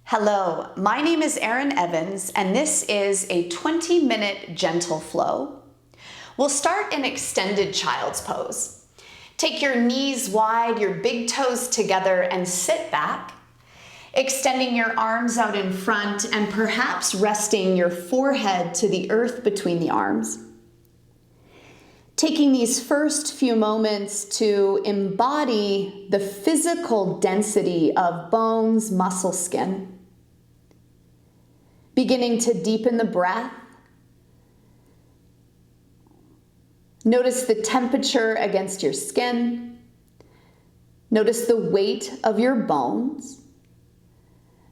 Hello, my name is Erin Evans, and this is a 20-minute gentle flow. We'll start in extended child's pose. Take your knees wide, your big toes together, and sit back, extending your arms out in front and perhaps resting your forehead to the earth between the arms. Taking these first few moments to embody the physical density of bones, muscle, skin. Beginning to deepen the breath. Notice the temperature against your skin. Notice the weight of your bones.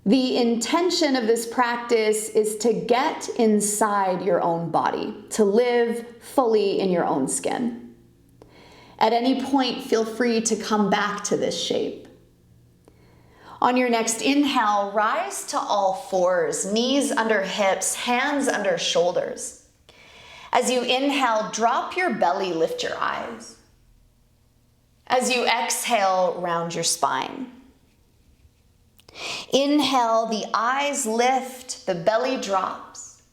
The intention of this practice is to get inside your own body, to live fully in your own skin. At any point, feel free to come back to this shape. On your next inhale, rise to all fours, knees under hips, hands under shoulders. As you inhale, drop your belly, lift your eyes. As you exhale, round your spine. Inhale, the eyes lift, the belly drops.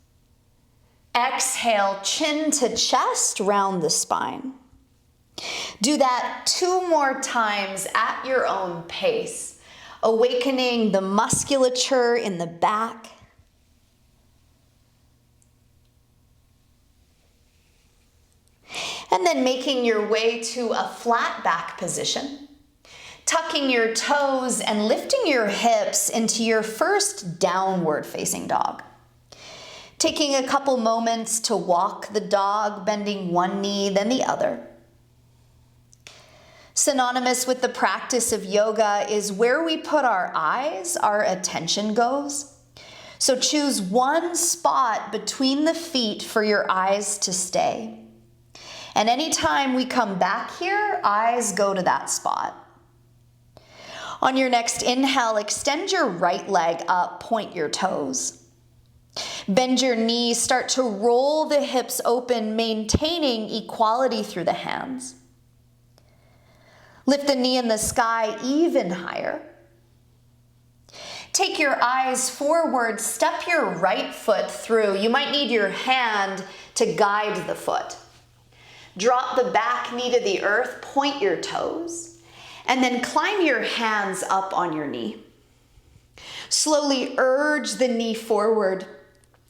Exhale, chin to chest, round the spine. Do that 2 more times at your own pace, awakening the musculature in the back. And then making your way to a flat back position. Tucking your toes and lifting your hips into your first downward facing dog. Taking a couple moments to walk the dog, bending one knee, then the other. Synonymous with the practice of yoga is where we put our eyes, our attention goes. So choose one spot between the feet for your eyes to stay. And anytime we come back here, eyes go to that spot. On your next inhale, extend your right leg up, point your toes. Bend your knees, start to roll the hips open, maintaining equality through the hands. Lift the knee in the sky even higher. Take your eyes forward, step your right foot through. You might need your hand to guide the foot. Drop the back knee to the earth, point your toes. And then climb your hands up on your knee. Slowly urge the knee forward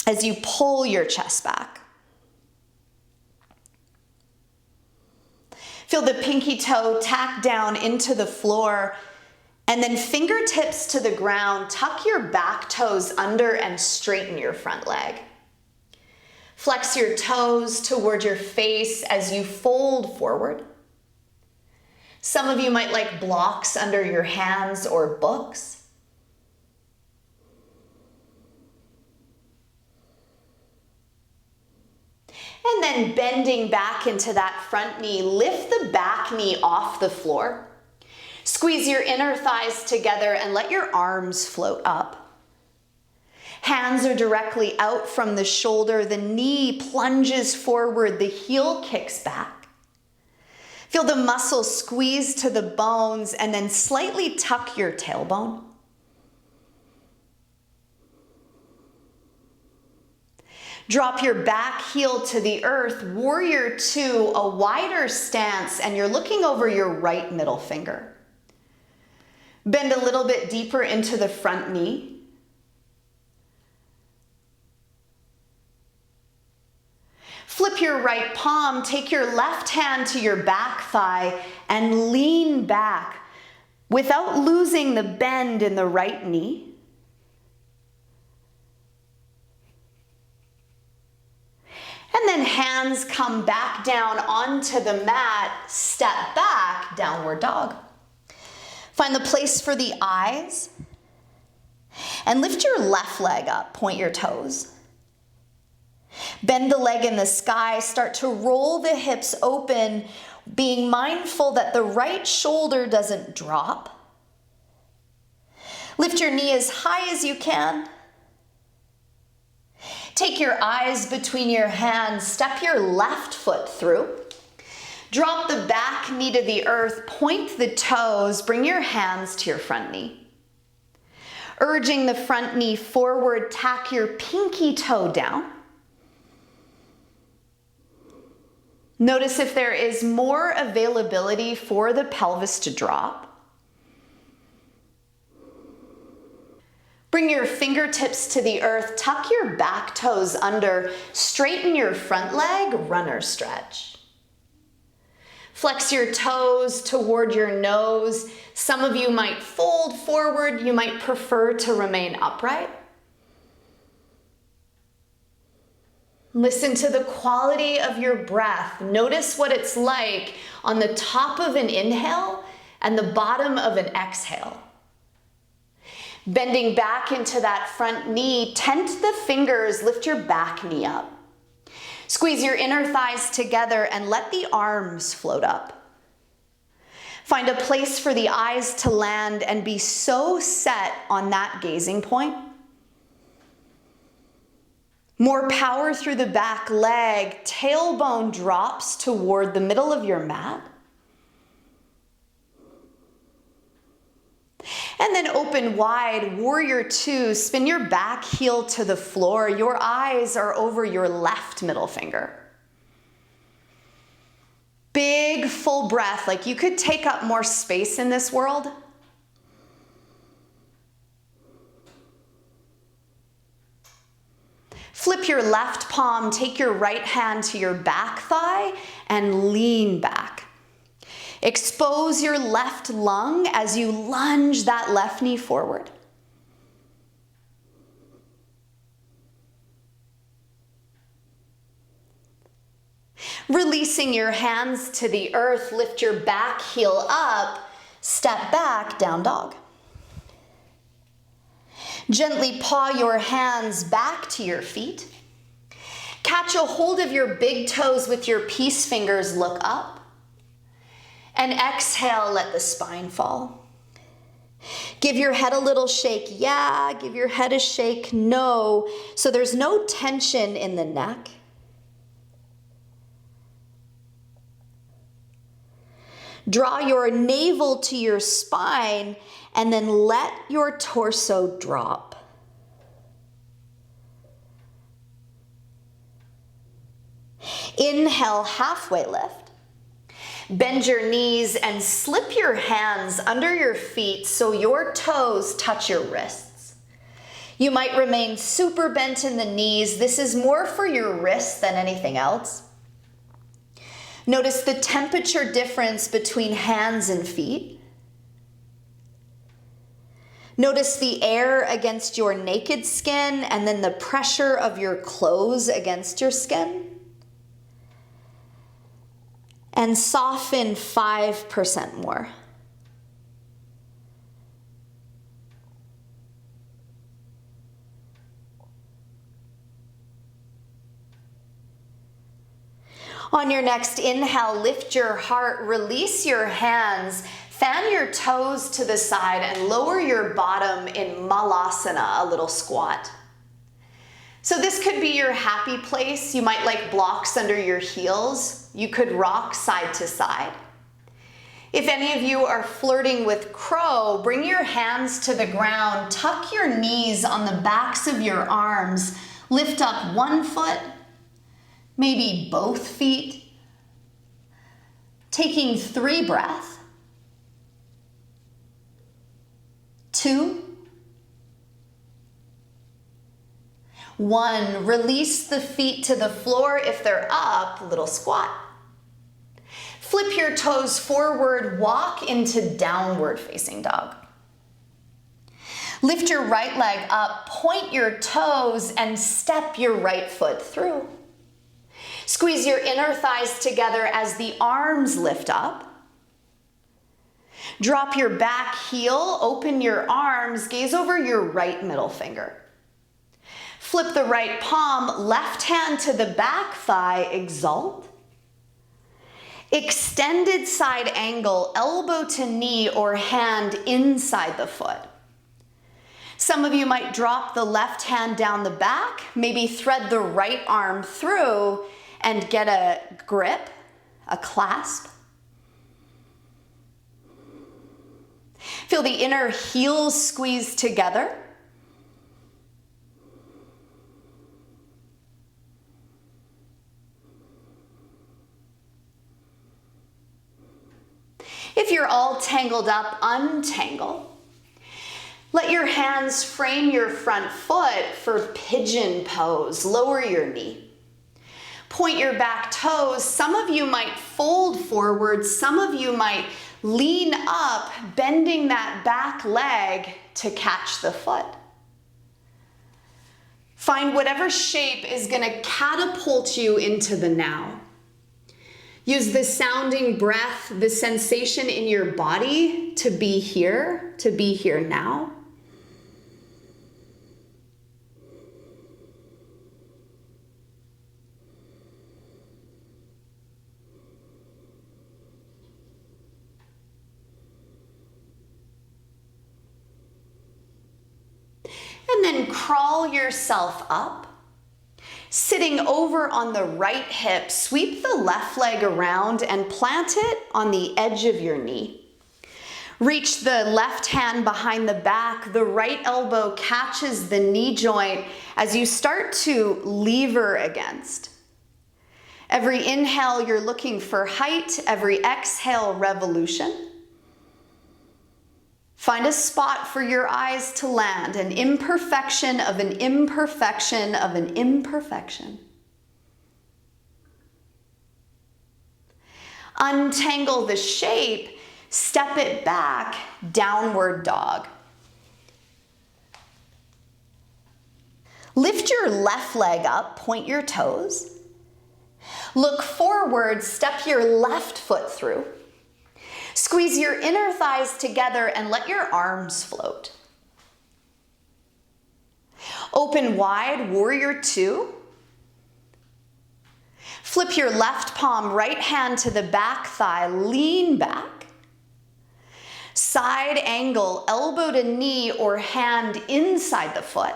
as you pull your chest back. Feel the pinky toe tack down into the floor, and then fingertips to the ground. Tuck your back toes under and straighten your front leg. Flex your toes toward your face as you fold forward. Some of you might like blocks under your hands or books. And then bending back into that front knee, lift the back knee off the floor. Squeeze your inner thighs together and let your arms float up. Hands are directly out from the shoulder, the knee plunges forward, the heel kicks back. Feel the muscles squeeze to the bones and then slightly tuck your tailbone. Drop your back heel to the earth, warrior 2, a wider stance, and you're looking over your right middle finger. Bend a little bit deeper into the front knee. Flip your right palm, take your left hand to your back thigh and lean back without losing the bend in the right knee. And then hands come back down onto the mat, step back, downward dog. Find the place for the eyes and lift your left leg up, point your toes. Bend the leg in the sky, start to roll the hips open, being mindful that the right shoulder doesn't drop. Lift your knee as high as you can. Take your eyes between your hands, step your left foot through. Drop the back knee to the earth, point the toes, bring your hands to your front knee. Urging the front knee forward, tack your pinky toe down. Notice if there is more availability for the pelvis to drop. Bring your fingertips to the earth, tuck your back toes under, straighten your front leg, runner stretch. Flex your toes toward your nose. Some of you might fold forward, you might prefer to remain upright. Listen to the quality of your breath. Notice what it's like on the top of an inhale and the bottom of an exhale. Bending back into that front knee, tent the fingers, lift your back knee up. Squeeze your inner thighs together and let the arms float up. Find a place for the eyes to land and be so set on that gazing point. More power through the back leg, tailbone drops toward the middle of your mat. And then open wide, warrior two, spin your back heel to the floor. Your eyes are over your left middle finger. Big full breath, like you could take up more space in this world. Flip your left palm, take your right hand to your back thigh and lean back. Expose your left lung as you lunge that left knee forward. Releasing your hands to the earth, lift your back heel up, step back, down dog. Gently paw your hands back to your feet. Catch a hold of your big toes with your peace fingers, look up. And exhale, let the spine fall. Give your head a little shake, yeah. Give your head a shake, no. So there's no tension in the neck. Draw your navel to your spine and then let your torso drop. Inhale, halfway lift. Bend your knees and slip your hands under your feet so your toes touch your wrists. You might remain super bent in the knees. This is more for your wrists than anything else. Notice the temperature difference between hands and feet. Notice the air against your naked skin and then the pressure of your clothes against your skin. And soften 5% more. On your next inhale, lift your heart, release your hands, fan your toes to the side and lower your bottom in Malasana, a little squat. So this could be your happy place. You might like blocks under your heels. You could rock side to side. If any of you are flirting with crow, bring your hands to the ground, tuck your knees on the backs of your arms, lift up one foot, maybe both feet, taking 3 breaths, 2, 1, release the feet to the floor. If they're up, little squat. Flip your toes forward, walk into downward facing dog. Lift your right leg up, point your toes, and step your right foot through. Squeeze your inner thighs together as the arms lift up. Drop your back heel, open your arms, gaze over your right middle finger. Flip the right palm, left hand to the back thigh, exalt. Extended side angle, elbow to knee or hand inside the foot. Some of you might drop the left hand down the back, maybe thread the right arm through and get a grip, a clasp. Feel the inner heels squeeze together. If you're all tangled up, untangle. Let your hands frame your front foot for pigeon pose. Lower your knee. Point your back toes. Some of you might fold forward. Some of you might lean up, bending that back leg to catch the foot. Find whatever shape is going to catapult you into the now. Use the sounding breath, the sensation in your body to be here now. And then crawl yourself up. Sitting over on the right hip, sweep the left leg around and plant it on the edge of your knee. Reach the left hand behind the back. The right elbow catches the knee joint as you start to lever against. Every inhale, you're looking for height. Every exhale, revolution. Find a spot for your eyes to land, an imperfection of an imperfection of an imperfection. Untangle the shape, step it back, downward dog. Lift your left leg up, point your toes. Look forward, step your left foot through. Squeeze your inner thighs together and let your arms float. Open wide, warrior two. Flip your left palm, right hand to the back thigh, lean back. Side angle, elbow to knee or hand inside the foot.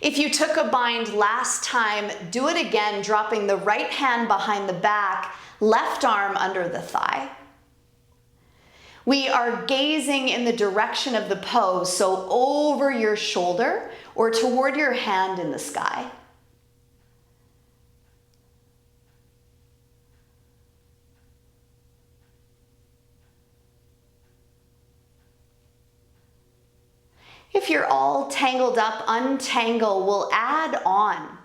If you took a bind last time, do it again, dropping the right hand behind the back, left arm under the thigh. We are gazing in the direction of the pose, so over your shoulder or toward your hand in the sky. If you're all tangled up, untangle. We'll add on.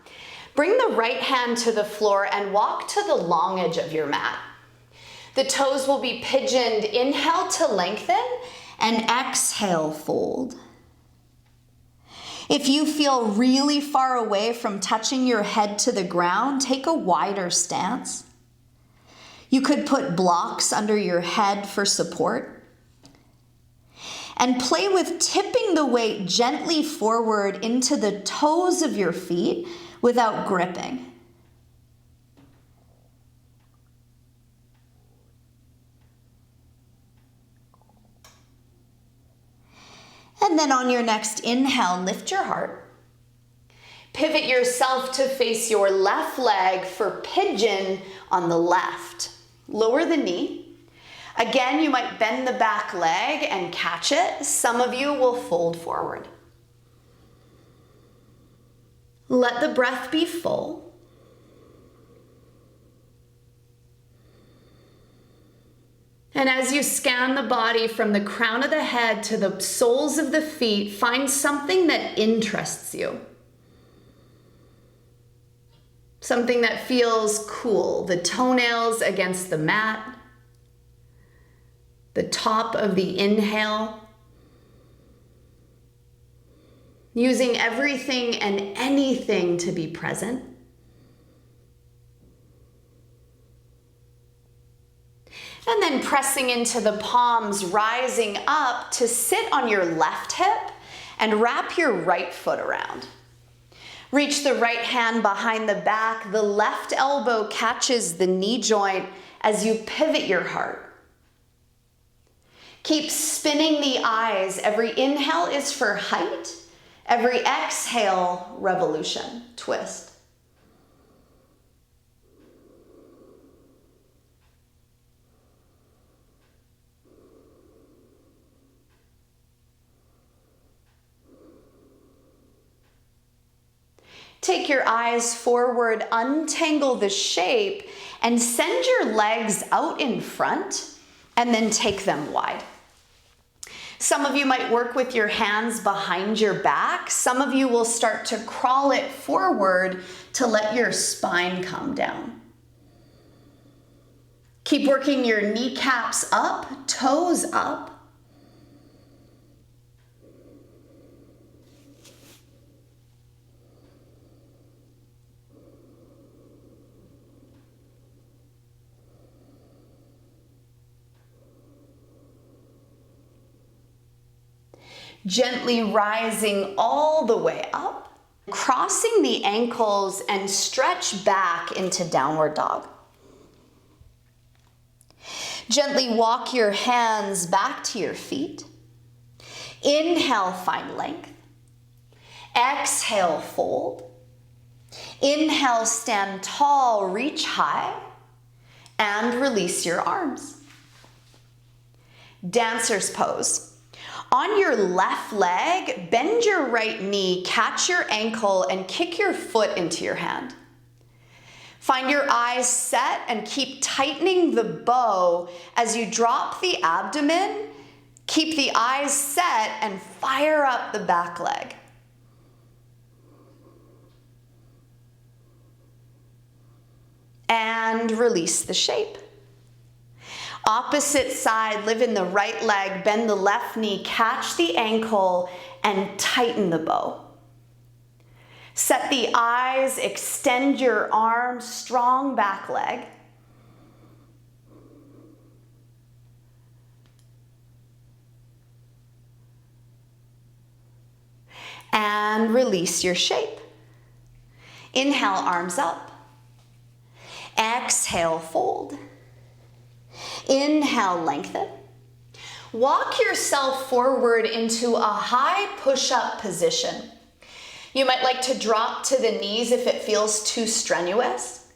Bring the right hand to the floor and walk to the long edge of your mat. The toes will be pigeoned. Inhale to lengthen and exhale, fold. If you feel really far away from touching your head to the ground, take a wider stance. You could put blocks under your head for support. And play with tipping the weight gently forward into the toes of your feet without gripping. And then on your next inhale, lift your heart. Pivot yourself to face your left leg for pigeon on the left. Lower the knee. Again, you might bend the back leg and catch it. Some of you will fold forward. Let the breath be full. And as you scan the body from the crown of the head to the soles of the feet, find something that interests you. Something that feels cool. The toenails against the mat. The top of the inhale. Using everything and anything to be present. And then pressing into the palms, rising up to sit on your left hip and wrap your right foot around. Reach the right hand behind the back. The left elbow catches the knee joint as you pivot your heart. Keep spinning the eyes. Every inhale is for height. Every exhale, revolution, twist. Take your eyes forward, untangle the shape, and send your legs out in front and then take them wide. Some of you might work with your hands behind your back. Some of you will start to crawl it forward to let your spine come down. Keep working your kneecaps up, toes up. Gently rising all the way up, crossing the ankles and stretch back into downward dog. Gently walk your hands back to your feet. Inhale, find length. Exhale, fold. Inhale, stand tall, reach high, and release your arms. Dancer's pose. On your left leg, bend your right knee, catch your ankle, and kick your foot into your hand. Find your eyes set and keep tightening the bow as you drop the abdomen. Keep the eyes set and fire up the back leg. And release the shape. Opposite side, live in the right leg, bend the left knee, catch the ankle, and tighten the bow. Set the eyes, extend your arms, strong back leg. And release your shape. Inhale, arms up. Exhale, fold. Inhale, lengthen. Walk yourself forward into a high push-up position. You might like to drop to the knees if it feels too strenuous.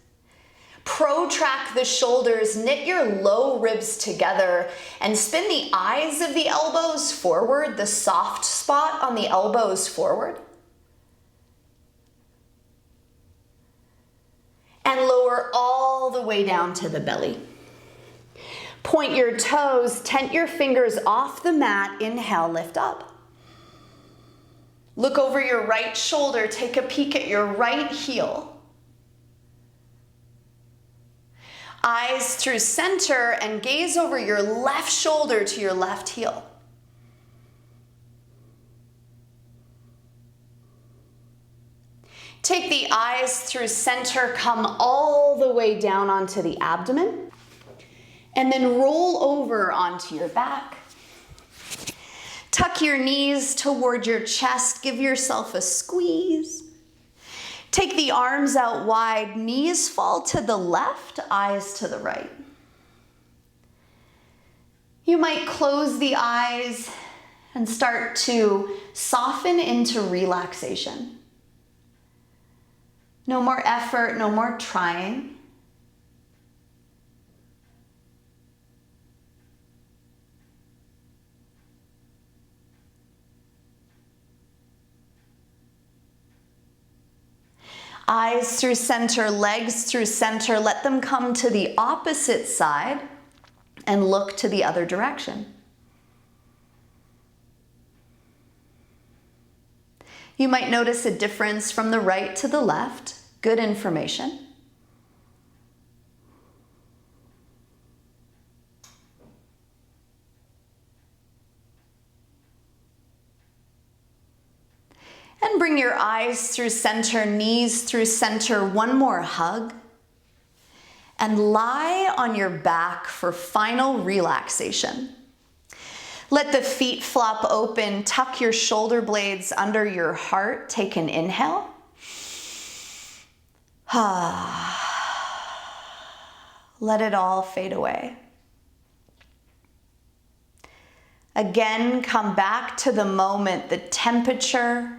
Protract the shoulders, knit your low ribs together, and spin the eyes of the elbows forward, the soft spot on the elbows forward. And lower all the way down to the belly. Point your toes, tent your fingers off the mat. Inhale, lift up. Look over your right shoulder, take a peek at your right heel. Eyes through center and gaze over your left shoulder to your left heel. Take the eyes through center, come all the way down onto the abdomen, and then roll over onto your back. Tuck your knees toward your chest, give yourself a squeeze. Take the arms out wide, knees fall to the left, eyes to the right. You might close the eyes and start to soften into relaxation. No more effort, no more trying. Eyes through center, legs through center. Let them come to the opposite side and look to the other direction. You might notice a difference from the right to the left. Good information. And bring your eyes through center, knees through center. One more hug. And lie on your back for final relaxation. Let the feet flop open. Tuck your shoulder blades under your heart. Take an inhale. Let it all fade away. Again, come back to the moment, the temperature,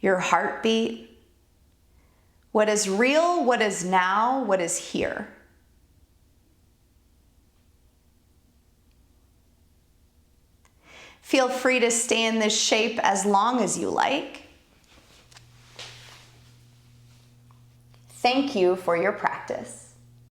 your heartbeat, what is real, what is now, what is here. Feel free to stay in this shape as long as you like. Thank you for your practice.